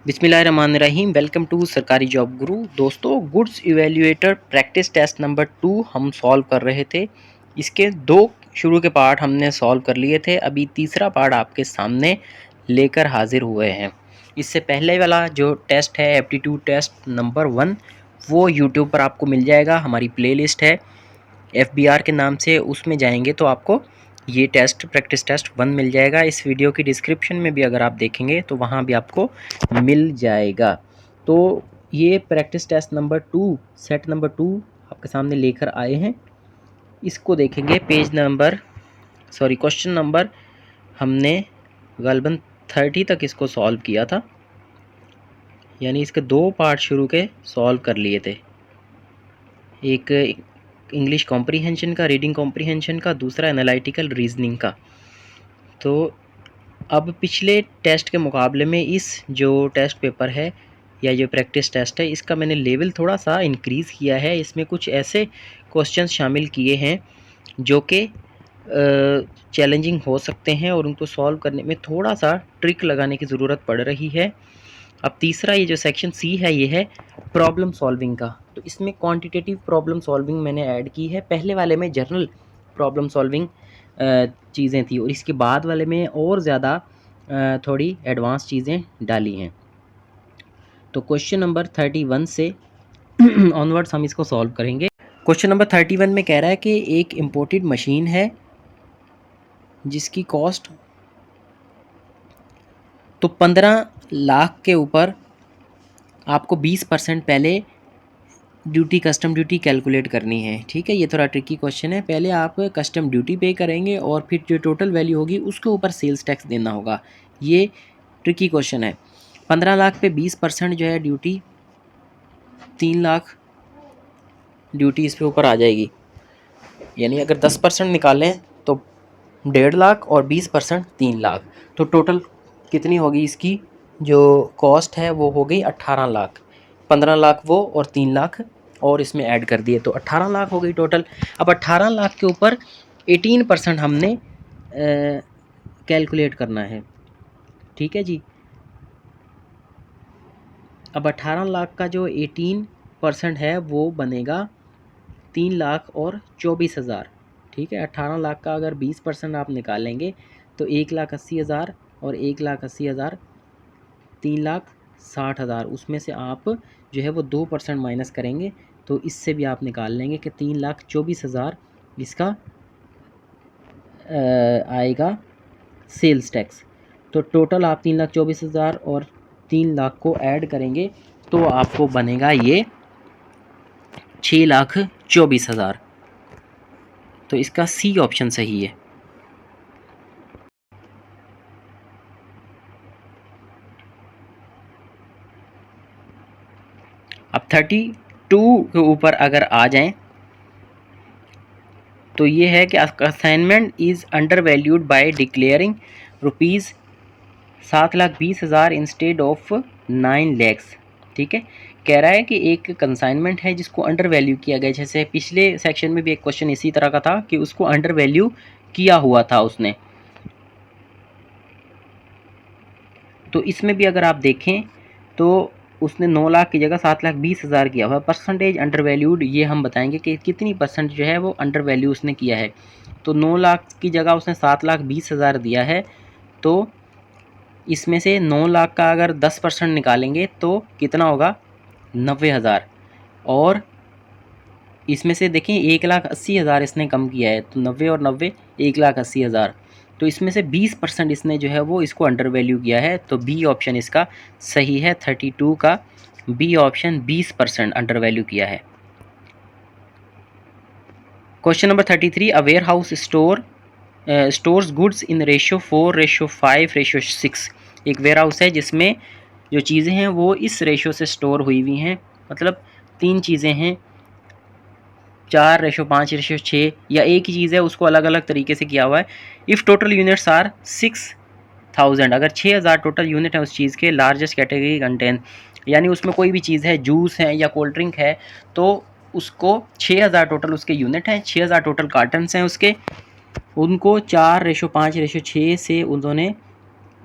बिस्मिल्लाहिर्रहमानिर्रहीम। Welcome to सरकारी job गुरु। दोस्तों, goods evaluator practice test number 2 हम सॉल्व कर रहे थे। इसके दो शुरू के पार्ट हमने सॉल्व कर लिए थे। अभी तीसरा पार्ट आपके सामने लेकर हाजिर हुए हैं। इससे पहले वाला जो टेस्ट है एप्टीट्यूड टेस्ट नंबर 1, वो यूट्यूब पर आपको मिल जाएगा। हमारी प्लेलिस्ट है FBR के नाम से, उसमें जाएंगे तो आपको ये टेस्ट प्रैक्टिस टेस्ट 1 मिल जाएगा। इस वीडियो की डिस्क्रिप्शन में भी अगर आप देखेंगे तो वहाँ भी आपको मिल जाएगा। तो ये practice test number 2 set number 2 आपके सामने लेकर आए हैं। इसको देखेंगे क्वेश्चन नंबर हमने गलबन 30 तक इसको सॉल्व किया था, यानी इसके दो पार्ट शुरू के सॉल्व कर लिए थे। एक इंग्लिश कॉम्प्रीहेंशन का, रीडिंग कॉम्प्रीहेंशन का, दूसरा एनालिटिकल रीजनिंग का। तो अब पिछले टेस्ट के मुकाबले में इस जो टेस्ट पेपर है या जो प्रैक्टिस टेस्ट है, इसका मैंने लेवल थोड़ा सा इंक्रीज़ किया है। इसमें कुछ ऐसे क्वेश्चंस शामिल किए हैं जो कि चैलेंजिंग हो सकते हैं और उनको सॉल्व करने में थोड़ा सा ट्रिक लगाने की ज़रूरत पड़ रही है। अब तीसरा ये जो सेक्शन सी है, ये है प्रॉब्लम सॉल्विंग का। तो इसमें क्वांटिटेटिव प्रॉब्लम सॉल्विंग मैंने ऐड की है। पहले वाले में जनरल प्रॉब्लम सॉल्विंग चीज़ें थी और इसके बाद वाले में और ज़्यादा थोड़ी एडवांस चीज़ें डाली हैं। तो क्वेश्चन नंबर 31 से ऑनवर्ड्स हम इसको सॉल्व करेंगे। क्वेश्चन नंबर 31 में कह रहा है कि एक इम्पोर्टेड मशीन है जिसकी कॉस्ट तो 15 लाख के ऊपर आपको 20% पहले ड्यूटी, कस्टम ड्यूटी कैलकुलेट करनी है। ठीक है, ये थोड़ा ट्रिकी क्वेश्चन है। पहले आप कस्टम ड्यूटी पे करेंगे और फिर जो टोटल वैल्यू होगी उसके ऊपर सेल्स टैक्स देना होगा। ये ट्रिकी क्वेश्चन है। 15 लाख पे 20% जो है ड्यूटी, 3 लाख ड्यूटी इस पे ऊपर आ जाएगी। यानी अगर 10% निकालें तो 1.5 लाख और 20% 3 लाख। तो टोटल कितनी होगी इसकी जो कॉस्ट है, वो हो गई 18 लाख। 15 लाख वो और 3 लाख और इसमें ऐड कर दिए तो 18 लाख हो गई टोटल। अब 18 लाख के ऊपर 18% हमने कैलकुलेट करना है। ठीक है जी। अब 18 लाख का जो 18% है वो बनेगा 3 लाख और 24,000। ठीक है, 18 लाख का अगर 20% आप निकालेंगे तो 1,80,000 और 1,80,000 3,60,000। उसमें से आप जो है वो 2% माइनस करेंगे तो इससे भी आप निकाल लेंगे कि 3,24,000 इसका आएगा सेल्स टैक्स। तो टोटल आप 3,24,000 और 3 लाख को ऐड करेंगे तो आपको बनेगा ये 6,24,000। तो इसका सी ऑप्शन सही है। अब 32 के ऊपर अगर आ जाएं तो ये है कि assignment is under valued bye declaring ₹7,20,000 instead of 9 lakhs. ठीक है, कह रहा है कि एक कंसाइनमेंट है जिसको अंडर वैल्यू किया गया। जैसे पिछले सेक्शन में भी एक क्वेश्चन इसी तरह का था कि उसको अंडर वैल्यू किया हुआ था उसने। तो इसमें भी अगर आप देखें तो उसने 9 लाख की जगह 7,20,000 किया हुआ। परसेंटेज अंडर वैल्यूड, ये हम बताएंगे कि कितनी परसेंट जो है वो अंडर वैल्यू उसने किया है। तो 9 लाख की जगह उसने 7,20,000 दिया है। तो इसमें से 9 लाख का अगर 10% निकालेंगे तो कितना होगा, 90,000। और इसमें से देखें 1,80,000 इसने कम किया है, तो 90 और 90 1,80,000। तो इसमें से 20% इसने जो है वो इसको अंडर वैल्यू किया है। तो बी ऑप्शन इसका सही है। 32 का बी ऑप्शन 20% अंडर वैल्यू किया है। Question number 33, a warehouse stores goods in ratio 4:5:6। एक वेयर हाउस है जिसमें जो चीज़ें हैं वो इस रेशियो से स्टोर हुई हुई हैं। मतलब 3 चीज़ें हैं, 4:5:6, या एक ही चीज़ है उसको अलग अलग तरीके से किया हुआ है। इफ़ टोटल यूनिट्स आर 6,000, अगर 6,000 टोटल यूनिट है उस चीज़ के, लार्जेस्ट कैटेगरी कंटेन, यानी उसमें कोई भी चीज़ है, जूस है या कोल्ड ड्रिंक है, तो उसको 6,000 टोटल उसके यूनिट हैं, 6,000 टोटल कार्टन्स हैं उसके, उनको 4:5:6 से उन्होंने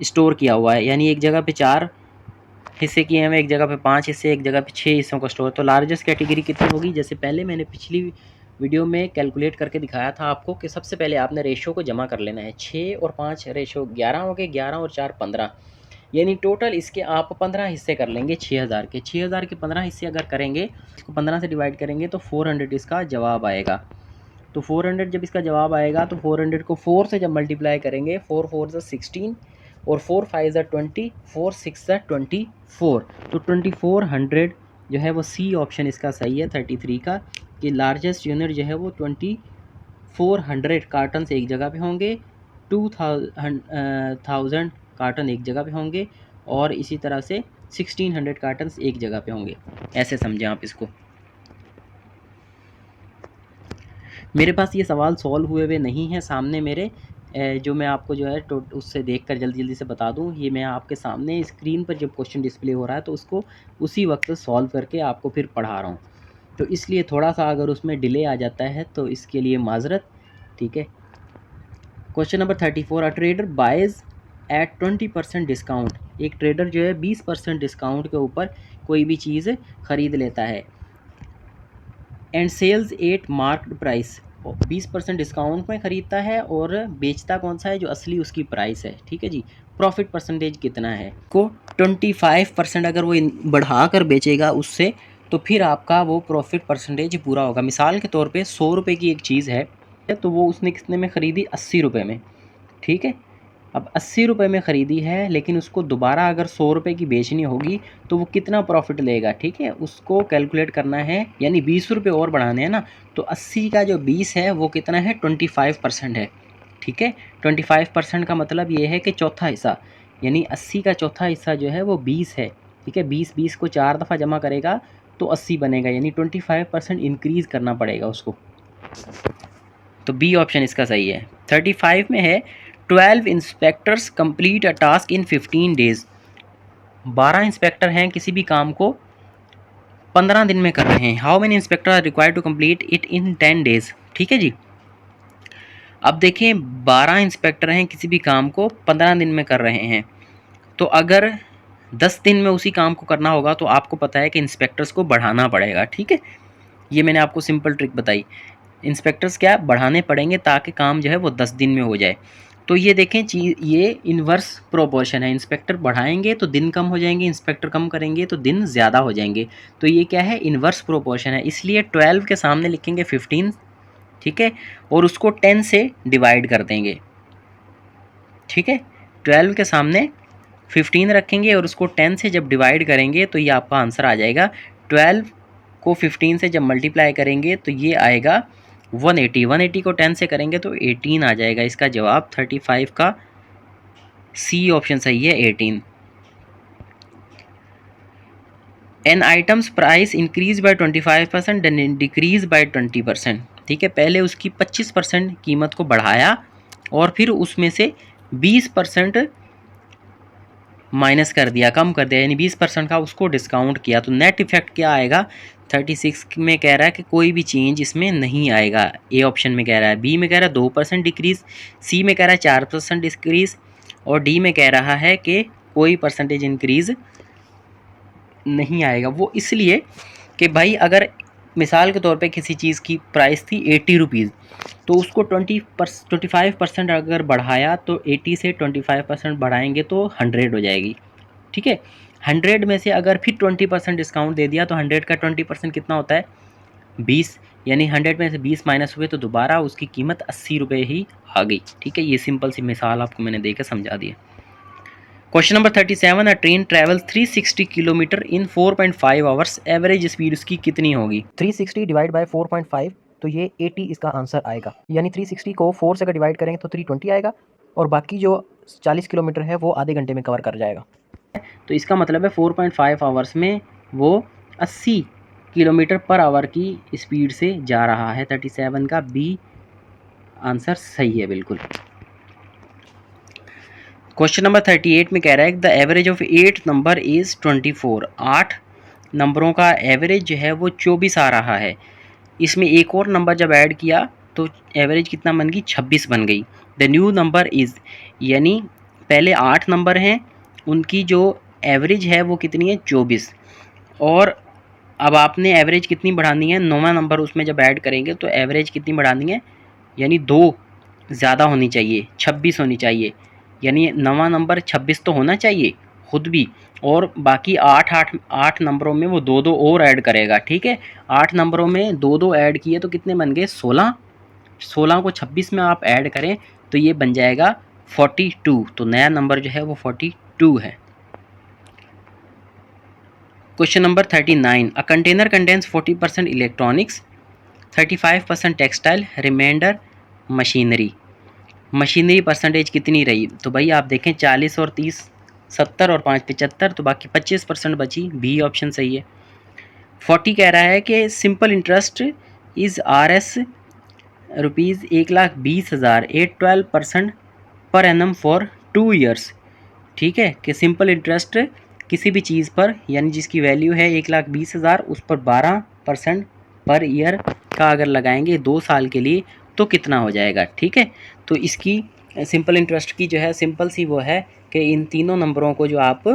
स्टोर किया हुआ है। यानी एक जगह पे 4 हिस्से किए हुए, एक जगह पे 5 हिस्से, एक जगह पे 6 हिस्सों का स्टोर। तो लार्जेस्ट कैटेगरी कितनी होगी? जैसे पहले मैंने पिछली वीडियो में कैलकुलेट करके दिखाया था आपको कि सबसे पहले आपने रेशो को जमा कर लेना है। 6 और 5 रेशो 11 हो गए, 11 और 4 15, यानी टोटल इसके आप 15 हिस्से कर लेंगे 6000 के। 6000 के 15 हिस्से अगर करेंगे, इसको 15 से डिवाइड करेंगे तो 400 इसका जवाब आएगा। तो 400 जब इसका जवाब आएगा तो 400 को 4 से जब मल्टीप्लाई करेंगे, 4 4 ज़ा 16 और 4 5 ज़ा 20, 4 6 ज़ा 24, तो 2400 जो है वो सी ऑप्शन इसका सही है 33 का, कि लार्जेस्ट यूनिट जो है वो 2400 कार्टन एक जगह पे होंगे, 2000 कार्टन एक जगह पे होंगे, और इसी तरह से 1600 कार्टन एक जगह पे होंगे। ऐसे समझें आप इसको। मेरे पास ये सवाल सॉल्व हुए हुए नहीं हैं सामने मेरे, जो मैं आपको जो है तो उससे देखकर जल्दी से बता दूं। ये मैं आपके सामने स्क्रीन पर जब क्वेश्चन डिस्प्ले हो रहा है तो उसको उसी वक्त सॉल्व करके आपको फिर पढ़ा रहा हूँ, तो इसलिए थोड़ा सा अगर उसमें डिले आ जाता है तो इसके लिए माजरत, ठीक है। Question number 34, a trader buys at 20% discount. एक ट्रेडर जो है 20% डिस्काउंट के ऊपर कोई भी चीज़ ख़रीद लेता है, and sells at marked price. 20% discount में ख़रीदता है और बेचता कौन सा है? जो असली उसकी प्राइस है, ठीक है जी। प्रॉफिट परसेंटेज कितना है? को 25% अगर वो बढ़ा कर बेचेगा उससे, तो फिर आपका वो प्रॉफिट परसेंटेज पूरा होगा। मिसाल के तौर पे 100 रुपये की एक चीज़ है, तो वो उसने कितने में ख़रीदी? 80 रुपये में, ठीक है। अब 80 रुपये में ख़रीदी है, लेकिन उसको दोबारा अगर 100 रुपये की बेचनी होगी तो वो कितना प्रॉफिट लेगा, ठीक है, उसको कैलकुलेट करना है। यानी 20 रुपये और बढ़ाने हैं ना, तो 80 का जो 20 है वो कितना है? 25% है, ठीक है। 25% का मतलब ये है कि चौथा हिस्सा, यानी 80 का चौथा हिस्सा जो है वो 20 है, ठीक है। 20 को 4 दफ़ा जमा करेगा तो 80 बनेगा, यानी 25% इंक्रीज़ करना पड़ेगा उसको। तो बी ऑप्शन इसका सही है। 35 में है 12 inspectors complete a task in 15 days. 12 inspector हैं, किसी भी काम को 15 दिन में कर रहे हैं। How many inspector are required to complete it in 10 days, ठीक है जी। अब देखें 12 इंस्पेक्टर हैं, किसी भी काम को 15 दिन में कर रहे हैं, तो अगर 10 दिन में उसी काम को करना होगा तो आपको पता है कि इंस्पेक्टर्स को बढ़ाना पड़ेगा, ठीक है। ये मैंने आपको सिंपल ट्रिक बताई। इंस्पेक्टर्स क्या बढ़ाने पड़ेंगे ताकि काम जो है वो 10 दिन में हो जाए। तो ये देखें चीज़, ये इन्वर्स प्रोपोर्शन है। इंस्पेक्टर बढ़ाएंगे तो दिन कम हो जाएंगे, इंस्पेक्टर कम करेंगे तो दिन ज़्यादा हो जाएंगे। तो ये क्या है? इन्वर्स प्रोपोर्शन है। इसलिए 12 के सामने लिखेंगे 15, ठीक है, और उसको 10 से डिवाइड कर देंगे, ठीक है। 12 के सामने 15 रखेंगे और उसको 10 से जब डिवाइड करेंगे तो ये आपका आंसर आ जाएगा। 12 को 15 से जब मल्टीप्लाई करेंगे तो ये आएगा 180। 180 को 10 से करेंगे तो 18 आ जाएगा। इसका जवाब 35 का सी ऑप्शन सही है, 18। An items price increase by 25% then decrease by 20%, ठीक है। पहले उसकी 25% कीमत को बढ़ाया और फिर उसमें से 20% माइनस कर दिया, कम कर दिया, यानी 20% का उसको डिस्काउंट किया। तो नेट इफेक्ट क्या आएगा? 36 में कह रहा है कि कोई भी चेंज इसमें नहीं आएगा, ए ऑप्शन में कह रहा है। बी में कह रहा है 2% डिक्रीज़, सी में कह रहा है 4% डिक्रीज़, और डी में कह रहा है कि कोई परसेंटेज इंक्रीज़ नहीं आएगा। वो इसलिए कि भाई अगर मिसाल के तौर पे किसी चीज़ की प्राइस थी 80 रुपीज़, तो उसको 25% अगर बढ़ाया तो 80 से 25% बढ़ाएंगे तो 100 हो जाएगी, ठीक है। 100 में से अगर फिर 20% डिस्काउंट दे दिया तो 100 का 20% कितना होता है? 20, यानी 100 में से 20 माइनस हुए तो दोबारा उसकी कीमत 80 रुपये ही आ गई, ठीक है। ये सिंपल सी मिसाल आपको मैंने देकर समझा दिया। क्वेश्चन नंबर 37, अ ट्रेन ट्रैवल 360 किलोमीटर इन 4.5 आवर्स, एवरेज स्पीड उसकी कितनी होगी? 360 डिवाइड बाय 4.5, तो ये 80 इसका आंसर आएगा। यानी 360 को 4 से अगर डिवाइड करेंगे तो 320 आएगा, और बाकी जो 40 किलोमीटर है वो आधे घंटे में कवर कर जाएगा। तो इसका मतलब है 4.5 आवर्स में वो 80 किलोमीटर पर आवर की स्पीड से जा रहा है। 37 का बी आंसर सही है बिल्कुल। क्वेश्चन नंबर 38 में कह रहा है the average of 8 number is 24। 8 नंबरों का एवरेज जो है वो 24 आ रहा है। इसमें एक और नंबर जब ऐड किया तो एवरेज कितना बन गई? 26 बन गई। द न्यू नंबर इज़, यानी पहले 8 नंबर हैं, उनकी जो एवरेज है वो कितनी है 24। और अब आपने एवरेज कितनी बढ़ानी है, 9वां नंबर उसमें जब ऐड करेंगे तो एवरेज कितनी बढ़ानी है, यानी 2 ज़्यादा होनी चाहिए, 26 होनी चाहिए। यानी 9वां नंबर 26 तो होना चाहिए खुद भी, और बाकी 8 नंबरों में वो 2 और ऐड करेगा। ठीक है, 8 नंबरों में 2 ऐड किए तो कितने बन गए 16। 16 को 26 में आप ऐड करें तो ये बन जाएगा 42। तो नया नंबर जो है वो 42 है। Question number 39, a container contains 40% electronics, 35% textile, remainder machinery. Machinery percentage कितनी रही, तो भाई आप देखें 40 और 30, 70 और 5 75, तो बाकी 25% बची। बी ऑप्शन सही है। 40 कह रहा है कि simple interest is RS rupees 1,20,000 at 12% per annum for 2 years. ठीक है, कि सिंपल इंटरेस्ट किसी भी चीज़ पर, यानी जिसकी वैल्यू है 1,20,000, उस पर 12% पर ईयर का अगर लगाएंगे 2 साल के लिए तो कितना हो जाएगा। ठीक है, तो इसकी सिंपल इंटरेस्ट की जो है सिंपल सी वो है कि इन तीनों नंबरों को जो आप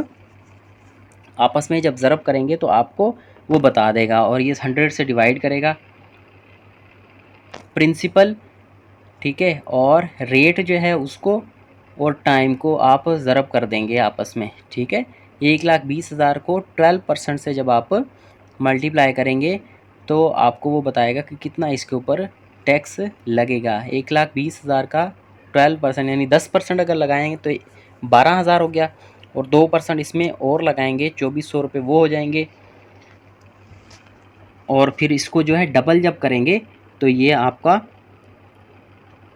आपस में जब ज़रब करेंगे तो आपको वो बता देगा, और ये 100 से डिवाइड करेगा प्रिंसिपल। ठीक है, और रेट जो है उसको और टाइम को आप ज़रब कर देंगे आपस में। ठीक है, 1,20,000 को 12% से जब आप मल्टीप्लाई करेंगे तो आपको वो बताएगा कि कितना इसके ऊपर टैक्स लगेगा। 1,20,000 का 12% यानी 10% अगर लगाएंगे तो 12,000 हो गया, और 2% इसमें और लगाएंगे 2,400 रुपये वो हो जाएंगे। और फिर इसको जो है डबल जब करेंगे तो ये आपका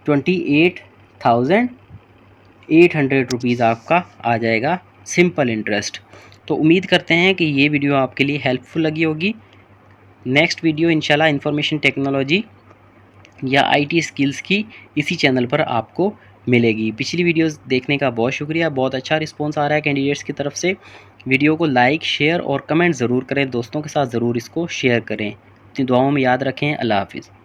28,800 रुपीज़ आपका आ जाएगा सिंपल इंटरेस्ट। तो उम्मीद करते हैं कि ये वीडियो आपके लिए हेल्पफुल लगी होगी। नेक्स्ट वीडियो इंशाल्लाह इंफॉर्मेशन टेक्नोलॉजी या IT स्किल्स की इसी चैनल पर आपको मिलेगी। पिछली वीडियोस देखने का बहुत शुक्रिया, बहुत अच्छा रिस्पॉन्स आ रहा है कैंडिडेट्स की तरफ से। वीडियो को लाइक, शेयर और कमेंट ज़रूर करें, दोस्तों के साथ ज़रूर इसको शेयर करें। अपनी दुआओं में याद रखें। अल्लाह हाफिज़।